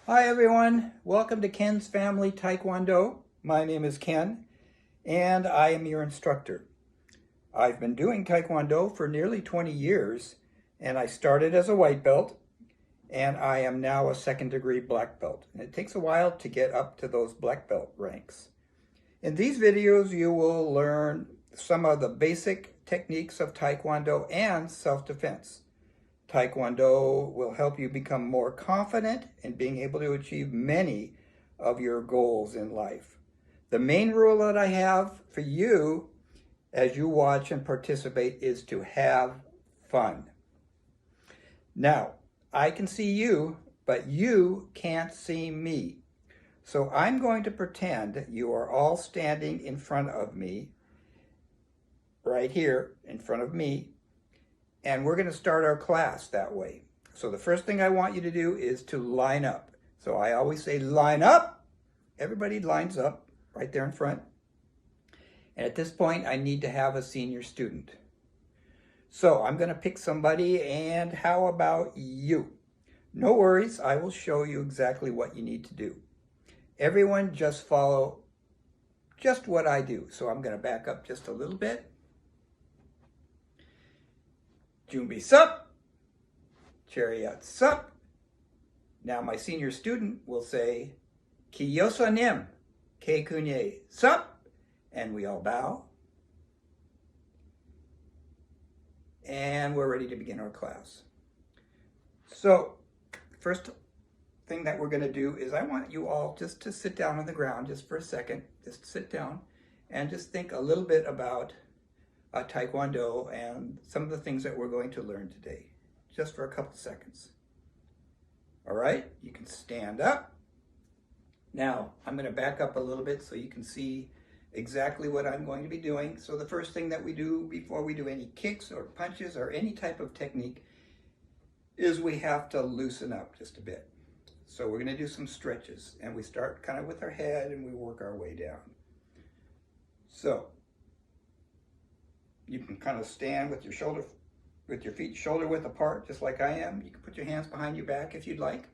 Hi everyone, welcome to Ken's Family Taekwondo. My name is Ken and I am your instructor. I've been doing Taekwondo for nearly 20 years and I started as a white belt and I am now a second degree black belt. And it takes a while to get up to those black belt ranks. In these videos you will learn some of the basic techniques of Taekwondo and self-defense. Taekwondo will help you become more confident in being able to achieve many of your goals in life. The main rule that I have for you as you watch and participate is to have fun. Now, I can see you, but you can't see me. So I'm going to pretend you are all standing in front of me, right here in front of me, and we're going to start our class that way. So the first thing I want you to do is to line up. So I always say line up. Everybody lines up right there in front. And at this point, I need to have a senior student. So I'm going to pick somebody, and how about you? No worries, I will show you exactly what you need to do. Everyone just follow just what I do. So I'm going to back up just a little bit. Junbi sup, chariot sup. Now my senior student will say, Kiyosa nim, ke kunye sup, and we all bow. And we're ready to begin our class. So, first thing that we're going to do is I want you all just to sit down on the ground just for a second. Just sit down and just think a little bit about Taekwondo and some of the things that we're going to learn today, just for a couple seconds. All right, you can stand up. Now, I'm going to back up a little bit so you can see exactly what I'm going to be doing. So the first thing that we do before we do any kicks or punches or any type of technique is we have to loosen up just a bit. So we're going to do some stretches, and we start kind of with our head and we work our way down. So you can kind of stand with your feet shoulder width apart, just like I am. You can put your hands behind your back if you'd like.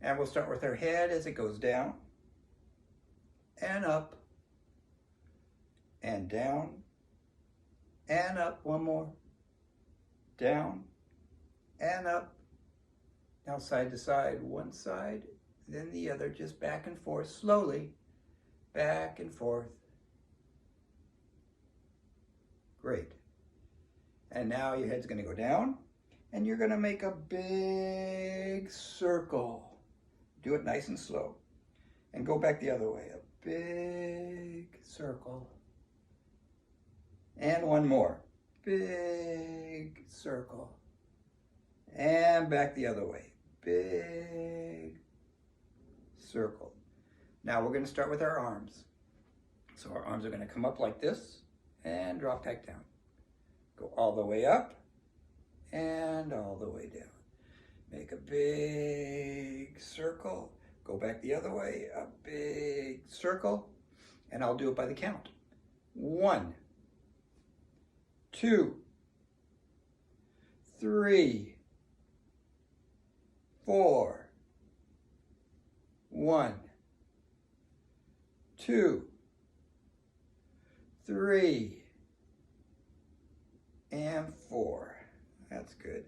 And we'll start with our head as it goes down and up and down and up. One more. Down and up. Now side to side, one side, then the other, just back and forth slowly, back and forth. Great. And now your head's going to go down, and you're going to make a big circle. Do it nice and slow. And go back the other way. A big circle. And one more. Big circle. And back the other way. Big circle. Now we're going to start with our arms. So our arms are going to come up like this and drop back down. Go all the way up and all the way down. Make a big circle. Go back the other way, a big circle. And I'll do it by the count. 1, 2, 3, 4. 1, 2, 3, and 4. That's good.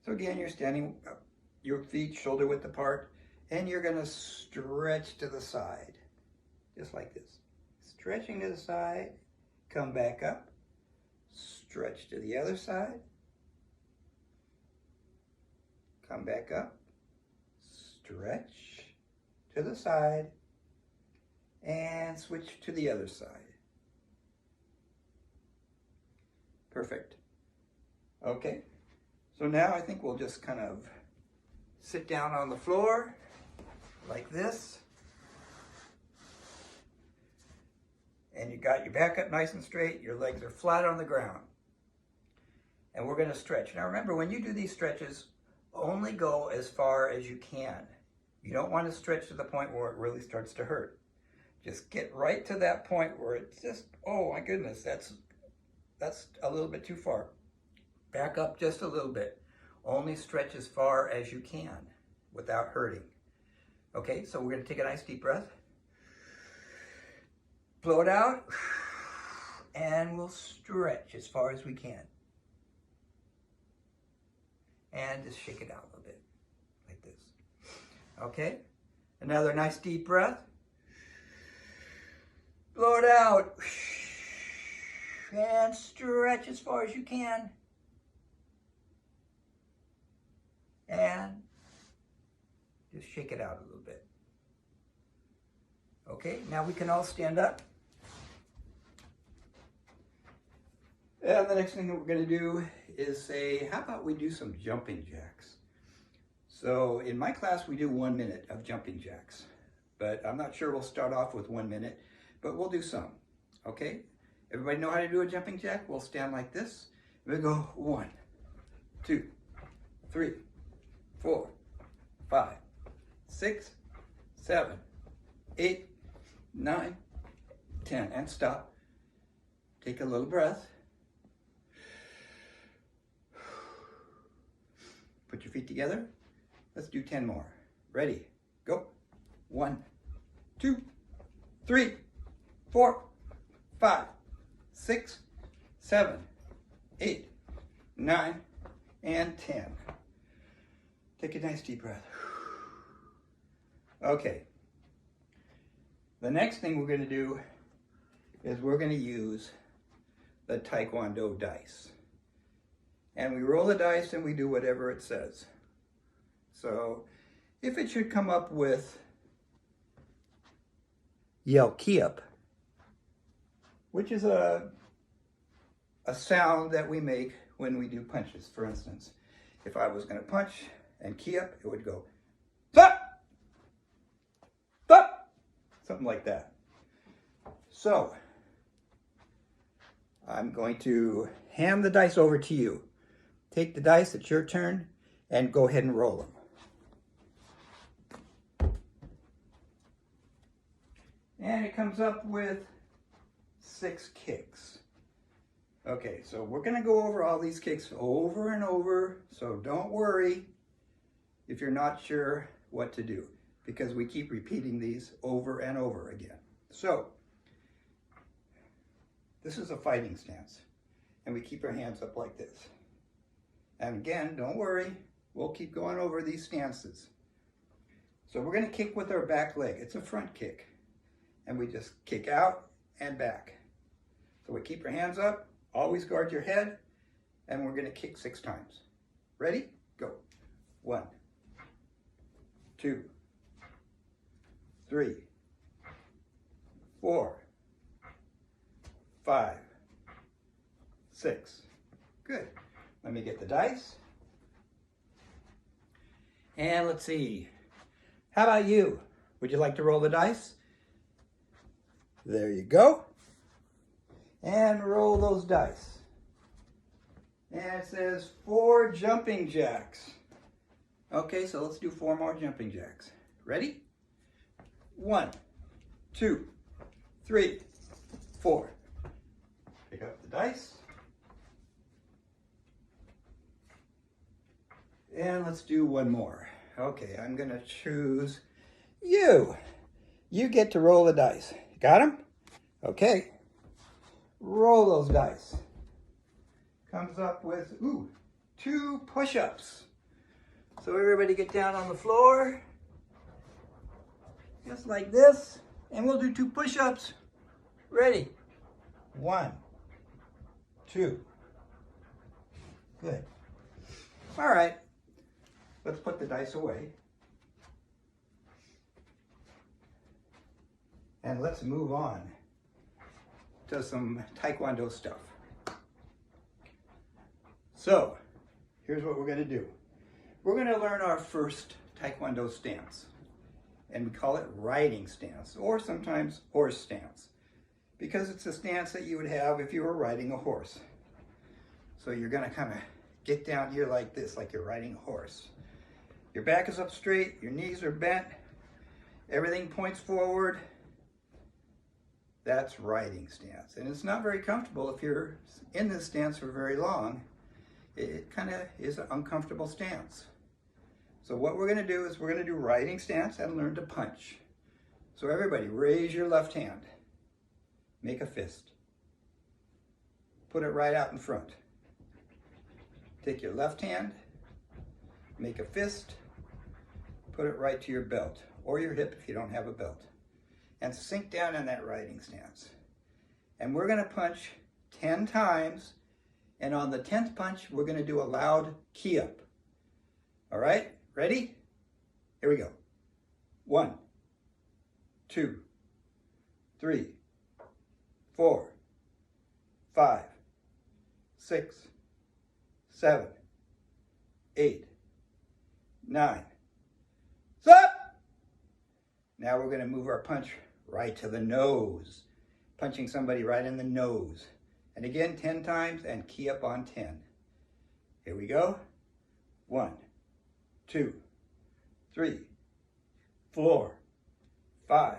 So again, you're standing up, your feet shoulder width apart, and you're going to stretch to the side, just like this. Stretching to the side, come back up, stretch to the other side, come back up, stretch to the side, and switch to the other side. Perfect. Okay, so now I think we'll just kind of sit down on the floor like this. And you got your back up nice and straight, your legs are flat on the ground. And we're going to stretch. Now remember, when you do these stretches, only go as far as you can. You don't want to stretch to the point where it really starts to hurt. Just get right to that point where it's just, oh my goodness, that's a little bit too far. Back up just a little bit. Only stretch as far as you can without hurting. Okay, so we're going to take a nice deep breath. Blow it out. And we'll stretch as far as we can. And just shake it out a little bit, like this. Okay, another nice deep breath. Blow it out. And stretch as far as you can. And just shake it out a little bit. Okay, now we can all stand up. And the next thing that we're going to do is say, how about we do some jumping jacks? So in my class, we do 1 minute of jumping jacks. But I'm not sure we'll start off with 1 minute, but we'll do some. Okay? Everybody know how to do a jumping jack? We'll stand like this. We go 1, 2, 3, 4, 5, 6, 7, 8, 9, 10. And stop. Take a little breath. Put your feet together. Let's do 10 more. Ready? Go. 1, 2, 3, 4, 5, 6, 7, 8, 9, and 10. Take a nice deep breath. Okay. The next thing we're going to do is we're going to use the Taekwondo dice. And we roll the dice and we do whatever it says. So if it should come up with yell kiap, which is a sound that we make when we do punches. For instance, if I was going to punch and kiap, it would go thud, thud, something like that. So I'm going to hand the dice over to you. Take the dice, it's your turn, and go ahead and roll them. And it comes up with 6 kicks. Okay, so we're going to go over all these kicks over and over, so don't worry if you're not sure what to do, because we keep repeating these over and over again. So, this is a fighting stance, and we keep our hands up like this. And again, don't worry, we'll keep going over these stances. So we're going to kick with our back leg. It's a front kick. And we just kick out and back. So we keep our hands up, always guard your head, and we're going to kick 6 times. Ready? Go. 1, 2, 3, 4, 5, 6. Good. Let me get the dice. And let's see. How about you? Would you like to roll the dice? There you go. And roll those dice. And it says 4 jumping jacks. Okay, so let's do 4 more jumping jacks. Ready? 1, 2, 3, 4. Pick up the dice. And let's do 1 more. Okay, I'm going to choose you. You get to roll the dice. Got them? Okay. Roll those dice. Comes up with, 2 push-ups. So everybody get down on the floor. Just like this. And we'll do 2 push-ups. Ready? 1, 2. Good. All right. Let's put the dice away. And let's move on to some Taekwondo stuff. So, here's what we're going to do. We're going to learn our first Taekwondo stance. And we call it riding stance, or sometimes horse stance, because it's a stance that you would have if you were riding a horse. So you're going to kind of get down here like this, like you're riding a horse. Your back is up straight, your knees are bent, everything points forward. That's riding stance. And it's not very comfortable if you're in this stance for very long. It kind of is an uncomfortable stance. So what we're going to do is we're going to do riding stance and learn to punch. So everybody, raise your left hand. Make a fist. Put it right out in front. Take your left hand, make a fist, put it right to your belt or your hip if you don't have a belt, and sink down in that riding stance. And we're going to punch 10 times, and on the 10th punch, we're going to do a loud key up. All right, ready? Here we go. 1, 2, 3, 4, 5, 6, 7, 8, 9. Stop! Now we're going to move our punch right to the nose, punching somebody right in the nose. And again, 10 times and key up on 10. Here we go. 1, 2, 3, 4, 5,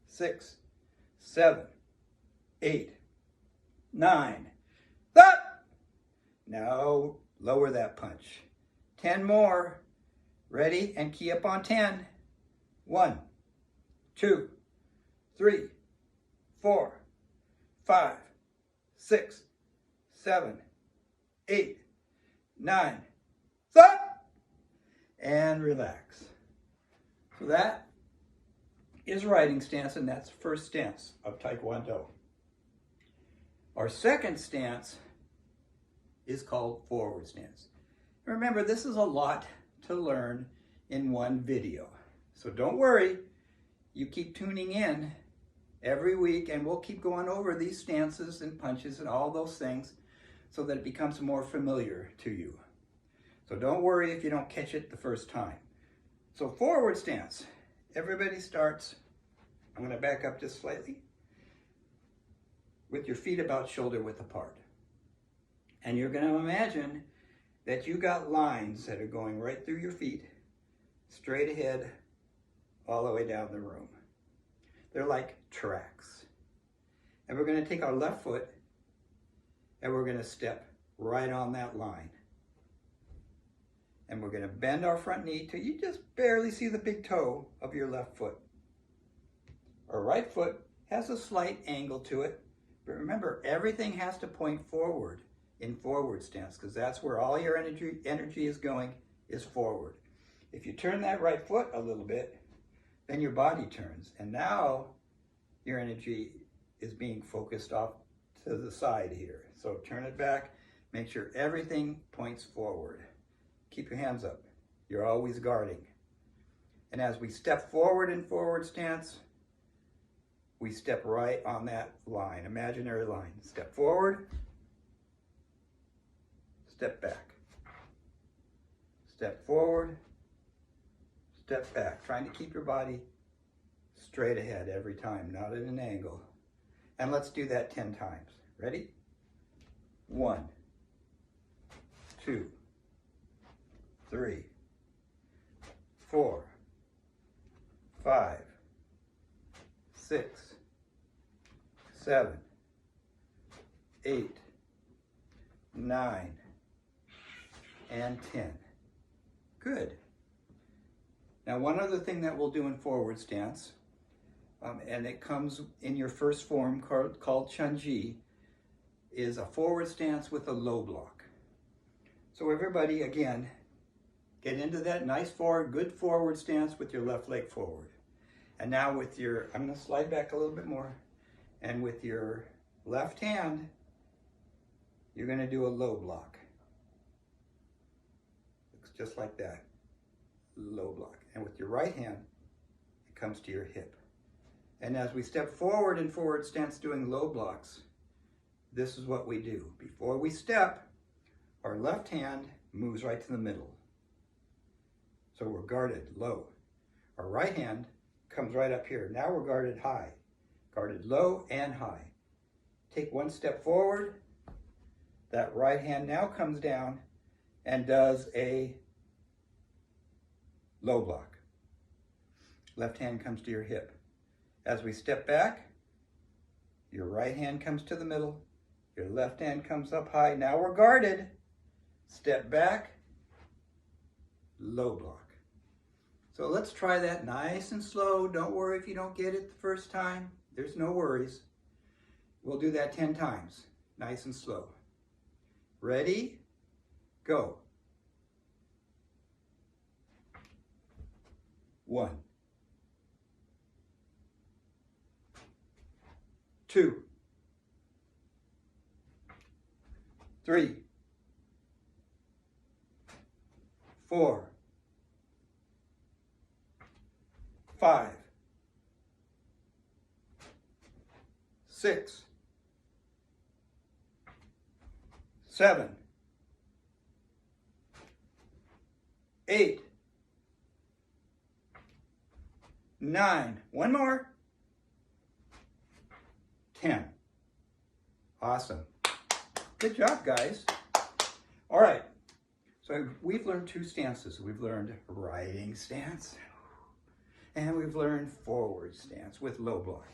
6, 7, 8, 9. Stop! Now lower that punch. 10 more. Ready? And key up on 10. 1, 2, 3, 4, 5, 6, 7, 8, 9. Stop! And relax. So that is riding stance, and that's the first stance of Taekwondo. Our second stance is called forward stance. Remember, this is a lot to learn in one video. So don't worry, you keep tuning in every week and we'll keep going over these stances and punches and all those things so that it becomes more familiar to you. So don't worry if you don't catch it the first time. So forward stance, everybody starts, I'm going to back up just slightly, with your feet about shoulder width apart. And you're going to imagine that you got lines that are going right through your feet, straight ahead, all the way down the room. They're like tracks. And we're going to take our left foot and we're going to step right on that line. And we're going to bend our front knee till you just barely see the big toe of your left foot. Our right foot has a slight angle to it, but remember, everything has to point forward in forward stance, because that's where all your energy is going, is forward. If you turn that right foot a little bit, then your body turns, and now your energy is being focused off to the side here. So turn it back, make sure everything points forward. Keep your hands up. You're always guarding. And as we step forward in forward stance, we step right on that line, imaginary line. Step forward, step back. Step forward, step back. Trying to keep your body straight ahead every time, not at an angle. And let's do that 10 times. Ready? 1, 2, 3, 4, 5, 6, 7, 8, 9, and 10. Good. Now, one other thing that we'll do in forward stance, and it comes in your first form called Chunji, is a forward stance with a low block. So everybody, again, get into that nice forward, good forward stance with your left leg forward. And now with your, I'm going to slide back a little bit more, and with your left hand, you're going to do a low block. Looks just like that, low block. And with your right hand, it comes to your hip. And as we step forward in forward stance doing low blocks, this is what we do. Before we step, our left hand moves right to the middle. So we're guarded low. Our right hand comes right up here. Now we're guarded high. Guarded low and high. Take one step forward. That right hand now comes down and does a low block. Left hand comes to your hip. As we step back, your right hand comes to the middle. Your left hand comes up high. Now we're guarded. Step back. low block. So let's try that nice and slow. Don't worry if you don't get it the first time. There's no worries. We'll do that 10 times, nice and slow. Ready? Go. 1, 2, 3, 4, 5, 6, 7, 8, 9, one more, 10. Awesome. Good job, guys. All right, so we've learned 2 stances. We've learned riding stance, and we've learned forward stance with low block.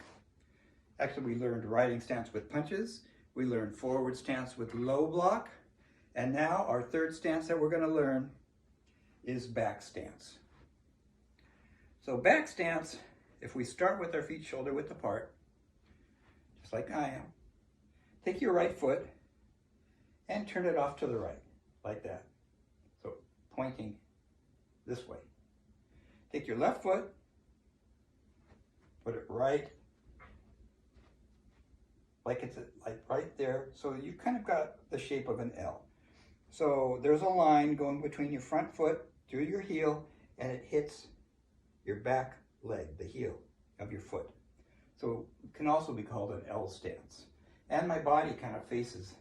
Actually, we learned riding stance with punches. We learned forward stance with low block. And now our 3rd stance that we're going to learn is back stance. So back stance, if we start with our feet shoulder width apart, just like I am, take your right foot and turn it off to the right, like that. So pointing this way. Take your left foot, put it right, like it's like right there, so you kind of got the shape of an L. So there's a line going between your front foot through your heel, and it hits your back leg, the heel of your foot. So it can also be called an L stance. And my body kind of faces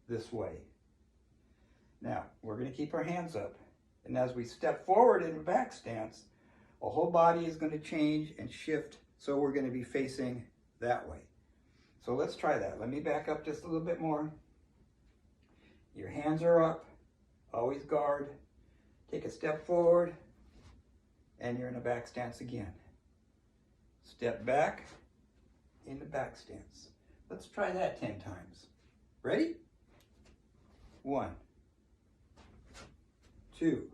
this way. Now, we're going to keep our hands up. And as we step forward in back stance, our whole body is going to change and shift, so we're going to be facing that way. So let's try that. Let me back up just a little bit more. Your hands are up, always guard. Take a step forward, and you're in a back stance again. Step back, in the back stance. Let's try that 10 times. Ready? 1, 2,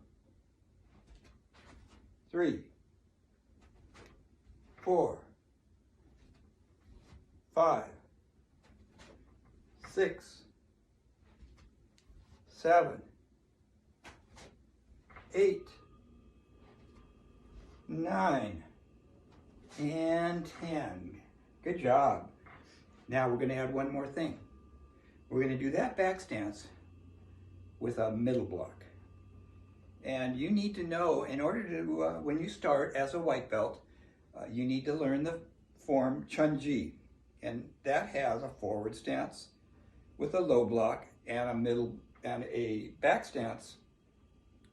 3, 4, 5, 6, 7, 8, 9, and 10. Good job. Now we're going to add one more thing. We're going to do that back stance with a middle block. And you need to know, in order to, when you start as a white belt, you need to learn the form Chun-Ji. And that has a forward stance with a low block and a middle and a back stance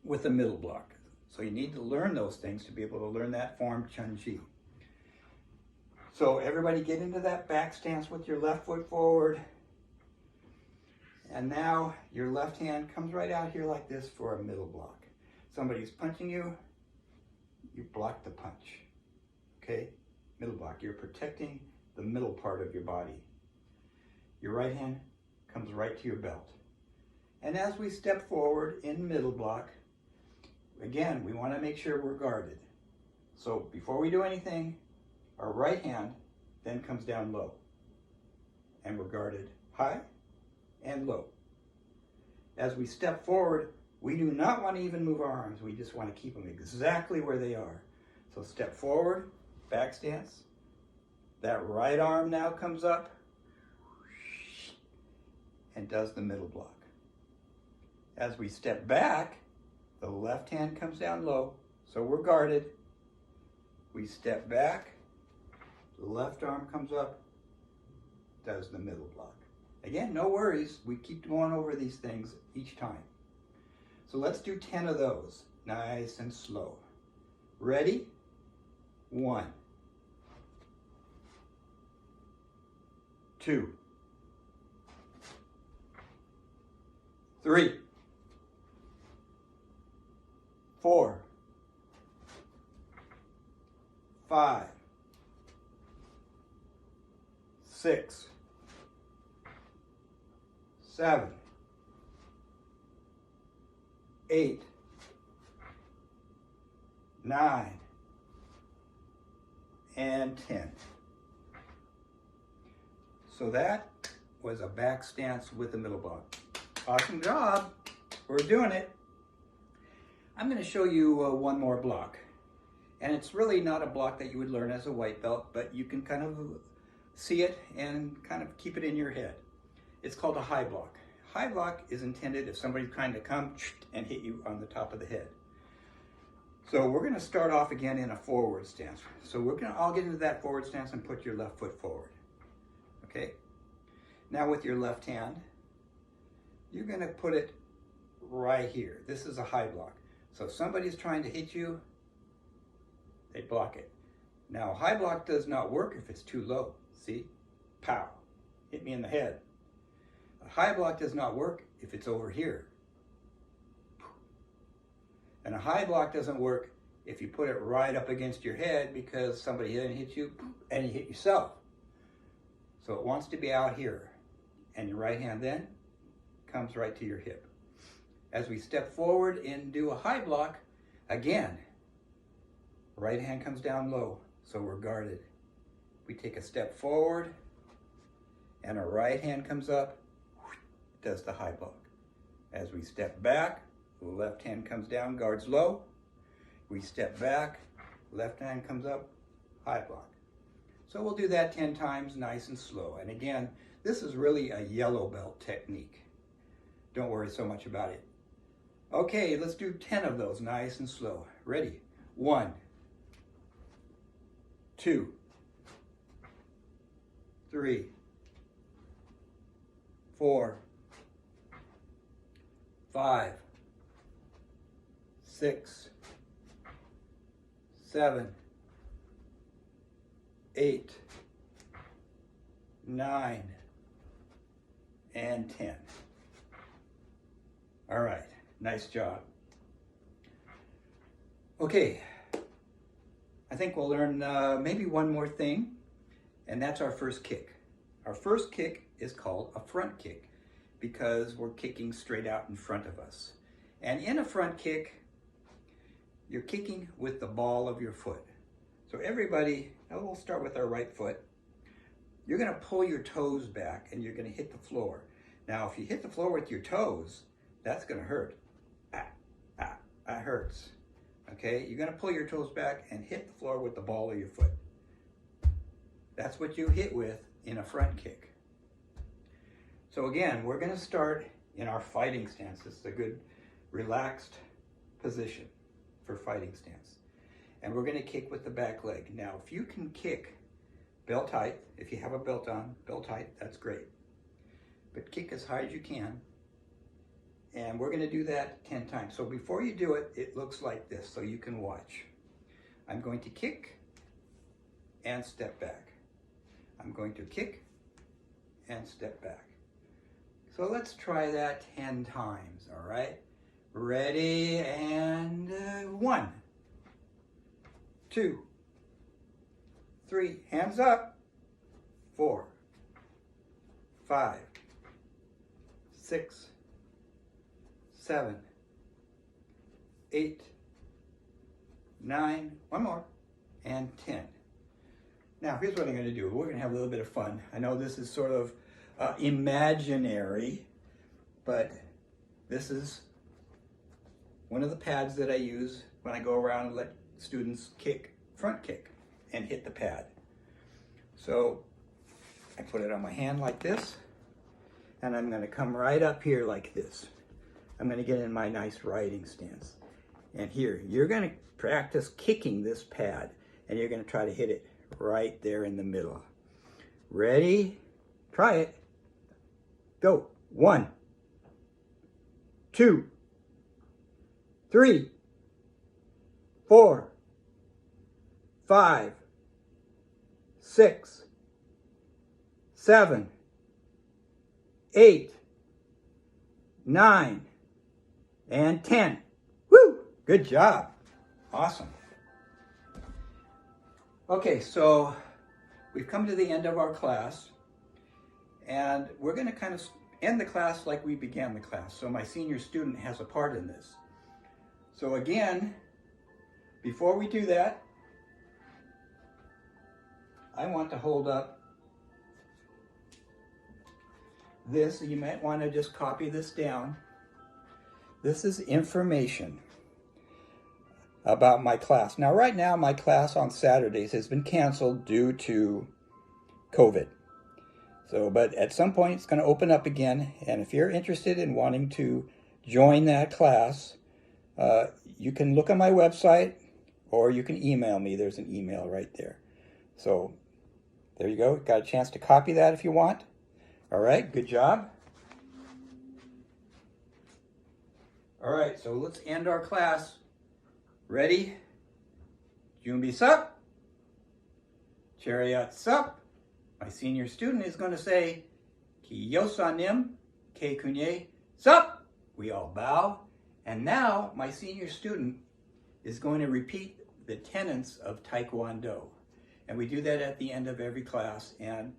with a middle block. So you need to learn those things to be able to learn that form Chun-Ji. So everybody get into that back stance with your left foot forward. And now your left hand comes right out here like this for a middle block. Somebody's punching you, you block the punch. Okay? Middle block. You're protecting the middle part of your body. Your right hand comes right to your belt. And as we step forward in middle block, again, we want to make sure we're guarded. So before we do anything, our right hand then comes down low. And we're guarded high and low. As we step forward, we do not want to even move our arms. We just want to keep them exactly where they are. So step forward, back stance. That right arm now comes up and does the middle block. As we step back, the left hand comes down low, so we're guarded. We step back, the left arm comes up, does the middle block. Again, no worries. We keep going over these things each time. So let's do 10 of those, nice and slow. Ready? 1, 2, 3, 4, 5, 6, 7, 8, 9, and 10. So that was a back stance with the middle block. Awesome job. We're doing it. I'm going to show you one more block. And it's really not a block that you would learn as a white belt, but you can kind of see it and kind of keep it in your head. It's called a high block. High block is intended if somebody's trying to come and hit you on the top of the head. So we're going to start off again in a forward stance. So I'll get into that forward stance and put your left foot forward. Okay? Now with your left hand, you're going to put it right here. This is a high block. So if somebody's trying to hit you, they block it. Now, high block does not work if it's too low. See? Pow. Hit me in the head. A high block does not work if it's over here. And a high block doesn't work if you put it right up against your head because somebody then hit you and you hit yourself. So it wants to be out here. And your right hand then comes right to your hip. As we step forward and do a high block, again, right hand comes down low, so we're guarded. We take a step forward, and our right hand comes up, does the high block. As we step back, the left hand comes down, guards low. We step back, left hand comes up, high block. So we'll do that 10 times, nice and slow. And again, this is really a yellow belt technique. Don't worry so much about it. Okay, let's do 10 of those, nice and slow. Ready? 1, 2, 3, 4, 5, 6, 7, 8, 9, and 10. All right, nice job. Okay, I think we'll learn maybe one more thing, and that's our first kick. Our first kick is called a front kick because we're kicking straight out in front of us. And in a front kick, you're kicking with the ball of your foot. So everybody, now we'll start with our right foot. You're going to pull your toes back and you're going to hit the floor. Now, if you hit the floor with your toes, that's going to hurt. That hurts. Okay, you're going to pull your toes back and hit the floor with the ball of your foot. That's what you hit with in a front kick. So again, we're going to start in our fighting stance. This is a good relaxed position for fighting stance. And we're going to kick with the back leg. Now, if you can kick belt height, if you have a belt on, belt height, that's great. But kick as high as you can. And we're going to do that 10 times. So before you do it, it looks like this, so you can watch. I'm going to kick and step back. I'm going to kick and step back. So let's try that 10 times, all right? Ready, and 1, 2, 3, hands up, 4, 5, 6, 7, 8, 9, one more, and 10. Now, here's what I'm going to do. We're going to have a little bit of fun. I know this is sort of imaginary, but this is one of the pads that I use when I go around and let students kick, front kick, and hit the pad. So I put it on my hand like this, and I'm going to come right up here like this. I'm going to get in my nice riding stance. And here, you're going to practice kicking this pad, and you're going to try to hit it right there in the middle. Ready? Try it. Go. 1, 2, 3, 4, 5, 6, 7, 8, 9, and 10. Woo! Good job. Awesome. Okay, so we've come to the end of our class, and we're going to kind of end the class like we began the class. So my senior student has a part in this. So again, before we do that, I want to hold up this. You might want to just copy this down. This is information about my class. Now, right now, my class on Saturdays has been canceled due to COVID. So, but at some point, it's going to open up again. And if you're interested in wanting to join that class, you can look on my website or you can email me. There's an email right there. So there you go. Got a chance to copy that if you want. All right, good job. All right, so let's end our class. Ready? Junbi sup. Chariot sup. My senior student is going to say, Kiyosanim, Ke Kunye, sup. We all bow. And now my senior student is going to repeat the tenets of Taekwondo. And we do that at the end of every class. And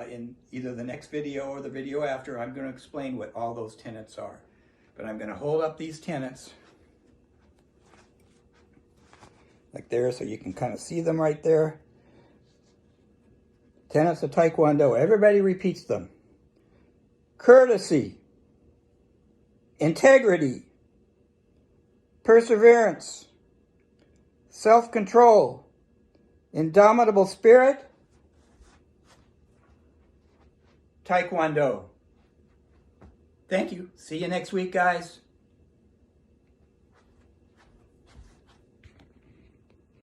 in either the next video or the video after, I'm going to explain what all those tenets are. But I'm going to hold up these tenets like there so you can kind of see them right there. Tenets of Taekwondo. Everybody repeats them. Courtesy, integrity, perseverance, self-control, indomitable spirit, Taekwondo. Thank you. See you next week, guys.